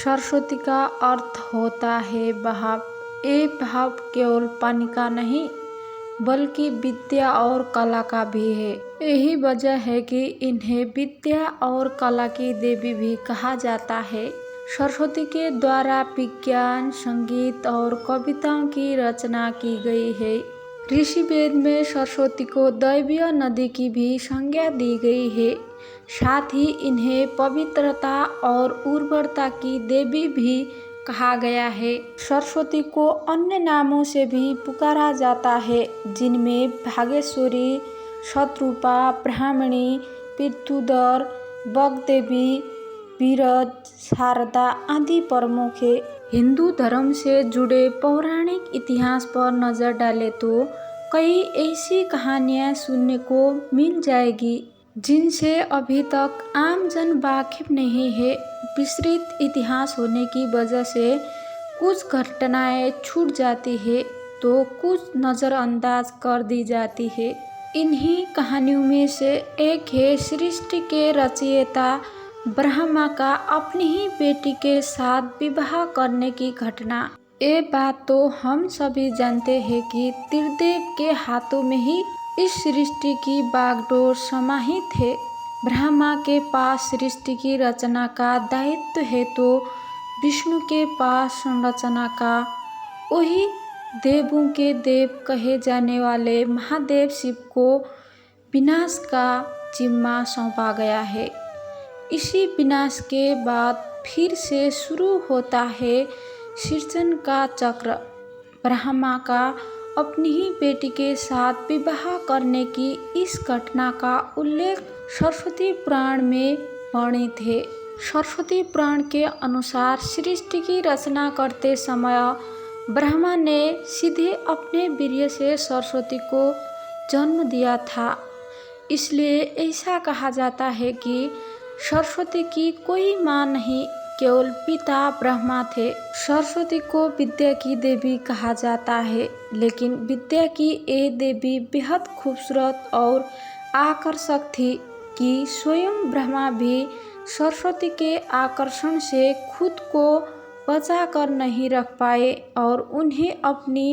सरस्वती का अर्थ होता है बहाव। ये भाव केवल पानी का नहीं बल्कि विद्या और कला का भी है। यही वजह है कि इन्हें विद्या और कला की देवी भी कहा जाता है। सरस्वती के द्वारा विज्ञान, संगीत और कविताओं की रचना की गई है। ऋषि वेद में सरस्वती को दैवीय नदी की भी संज्ञा दी गई है। साथ ही इन्हें पवित्रता और उर्वरता की देवी भी कहा गया है। सरस्वती को अन्य नामों से भी पुकारा जाता है, जिनमें भागेश्वरी, शतरूपा, ब्राह्मणी, पृथुदर, वाग्देवी, विरज, शारदा आदि प्रमुख है। हिंदू धर्म से जुड़े पौराणिक इतिहास पर नजर डालें तो कई ऐसी कहानियां सुनने को मिल जाएगी जिनसे अभी तक आम जन वाकिफ नहीं है। विस्तृत इतिहास होने की वजह से कुछ घटनाएं छूट जाती है तो कुछ नज़रअंदाज कर दी जाती है। इन्हीं कहानियों में से एक है सृष्टि के रचयिता ब्रह्मा का अपनी ही बेटी के साथ विवाह करने की घटना। ये बात तो हम सभी जानते हैं कि त्रिदेव के हाथों में ही इस सृष्टि की बागडोर समाहित है। ब्रह्मा के पास सृष्टि की रचना का दायित्व है तो विष्णु के पास संरचना का। वही देवों के देव कहे जाने वाले महादेव शिव को विनाश का जिम्मा सौंपा गया है। इसी विनाश के बाद फिर से शुरू होता है सृजन का चक्र। ब्रह्मा का अपनी ही बेटी के साथ विवाह करने की इस घटना का उल्लेख सरस्वती पुराण में वर्णित है। सरस्वती पुराण के अनुसार सृष्टि की रचना करते समय ब्रह्मा ने सीधे अपने वीर्य से सरस्वती को जन्म दिया था। इसलिए ऐसा कहा जाता है कि सरस्वती की कोई माँ नहीं, केवल पिता ब्रह्मा थे। सरस्वती को विद्या की देवी कहा जाता है, लेकिन विद्या की ये देवी बेहद खूबसूरत और आकर्षक थी कि स्वयं ब्रह्मा भी सरस्वती के आकर्षण से खुद को बचा कर नहीं रख पाए और उन्हें अपनी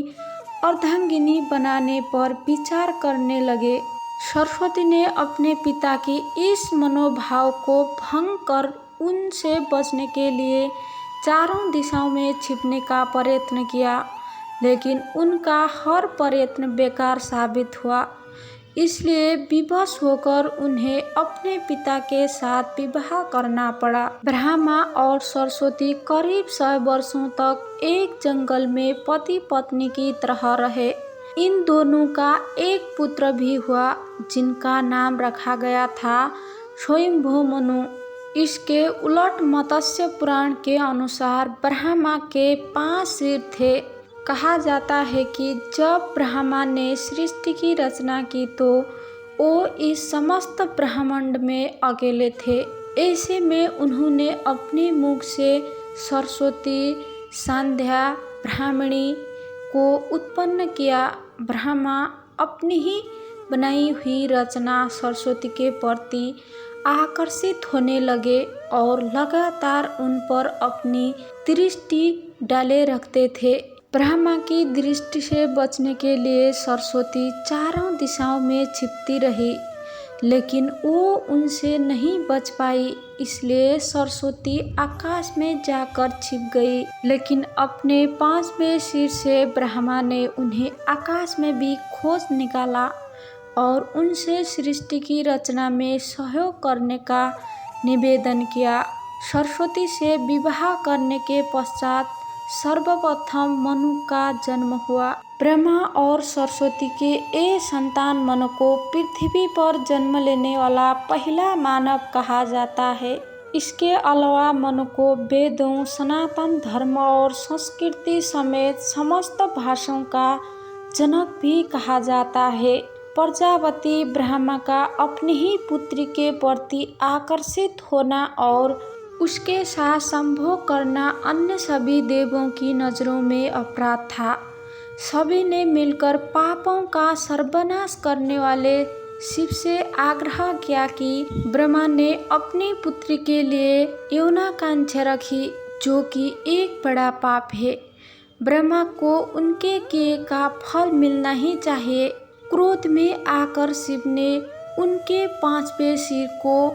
अर्धांगिनी बनाने पर विचार करने लगे। सरस्वती ने अपने पिता की इस मनोभाव को भंग कर उनसे बचने के लिए चारों दिशाओं में छिपने का प्रयत्न किया, लेकिन उनका हर प्रयत्न बेकार साबित हुआ। इसलिए विवश होकर उन्हें अपने पिता के साथ विवाह करना पड़ा। ब्रह्मा और सरस्वती करीब 100 वर्षों तक एक जंगल में पति पत्नी की तरह रहे। इन दोनों का एक पुत्र भी हुआ, जिनका नाम रखा गया था स्वयंभू मनु। इसके उलट मत्स्य पुराण के अनुसार ब्रह्मा के 5 सिर थे। कहा जाता है कि जब ब्रह्मा ने सृष्टि की रचना की तो वो इस समस्त ब्रह्मांड में अकेले थे। ऐसे में उन्होंने अपने मुख से सरस्वती, संध्या, ब्राह्मणी को उत्पन्न किया। ब्रह्मा अपनी ही बनाई हुई रचना सरस्वती के प्रति आकर्षित होने लगे और लगातार उन पर अपनी दृष्टि डाले रखते थे। ब्रह्मा की दृष्टि से बचने के लिए सरस्वती चारों दिशाओं में छिपती रही, लेकिन वो उनसे नहीं बच पाई। इसलिए सरस्वती आकाश में जाकर छिप गई, लेकिन अपने 5वें सिर से ब्रह्मा ने उन्हें आकाश में भी खोज निकाला और उनसे सृष्टि की रचना में सहयोग करने का निवेदन किया। सरस्वती से विवाह करने के पश्चात सर्वप्रथम मनु का जन्म हुआ। ब्रह्मा और सरस्वती के ये संतान मनु को पृथ्वी पर जन्म लेने वाला पहला मानव कहा जाता है। इसके अलावा मनु को वेदों, सनातन धर्म और संस्कृति समेत समस्त भाषाओं का जनक भी कहा जाता है। प्रजापति ब्रह्मा का अपनी ही पुत्री के प्रति आकर्षित होना और उसके साथ संभोग करना अन्य सभी देवों की नज़रों में अपराध था। सभी ने मिलकर पापों का सर्वनाश करने वाले शिव से आग्रह किया कि ब्रह्मा ने अपनी पुत्री के लिए यौनाकांक्षा रखी जो कि एक बड़ा पाप है। ब्रह्मा को उनके किए का फल मिलना ही चाहिए। क्रोध में आकर शिव ने उनके 5वें सिर को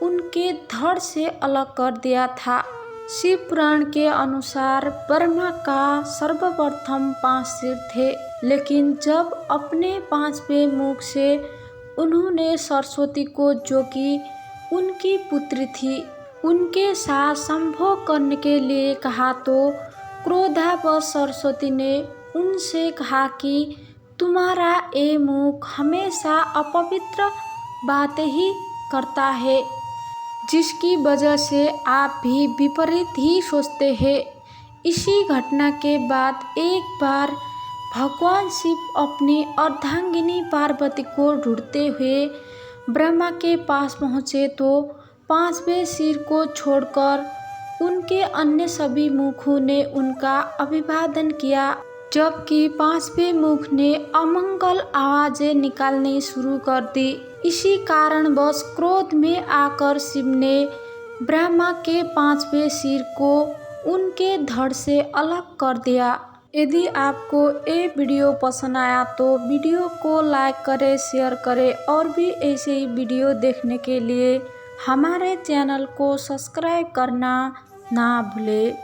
उनके धड़ से अलग कर दिया था। शिव पुराण के अनुसार ब्रह्मा का सर्वप्रथम 5 सिर थे, लेकिन जब अपने 5वें मुख से उन्होंने सरस्वती को, जो कि उनकी पुत्री थी, उनके साथ संभोग करने के लिए कहा तो क्रोधावश सरस्वती ने उनसे कहा कि तुम्हारा ये मुख हमेशा अपवित्र बातें ही करता है, जिसकी वजह से आप भी विपरीत ही सोचते हैं। इसी घटना के बाद एक बार भगवान शिव अपनी अर्धांगिनी पार्वती को ढूंढते हुए ब्रह्मा के पास पहुँचे तो 5वें सिर को छोड़कर उनके अन्य सभी मुखों ने उनका अभिवादन किया, जबकि 5वें मुख ने अमंगल आवाजें निकालनी शुरू कर दी। इसी कारणवश क्रोध में आकर शिव ने ब्रह्मा के 5वें सिर को उनके धड़ से अलग कर दिया। यदि आपको ये वीडियो पसंद आया तो वीडियो को लाइक करें, शेयर करें और भी ऐसे ही वीडियो देखने के लिए हमारे चैनल को सब्सक्राइब करना ना भूलें।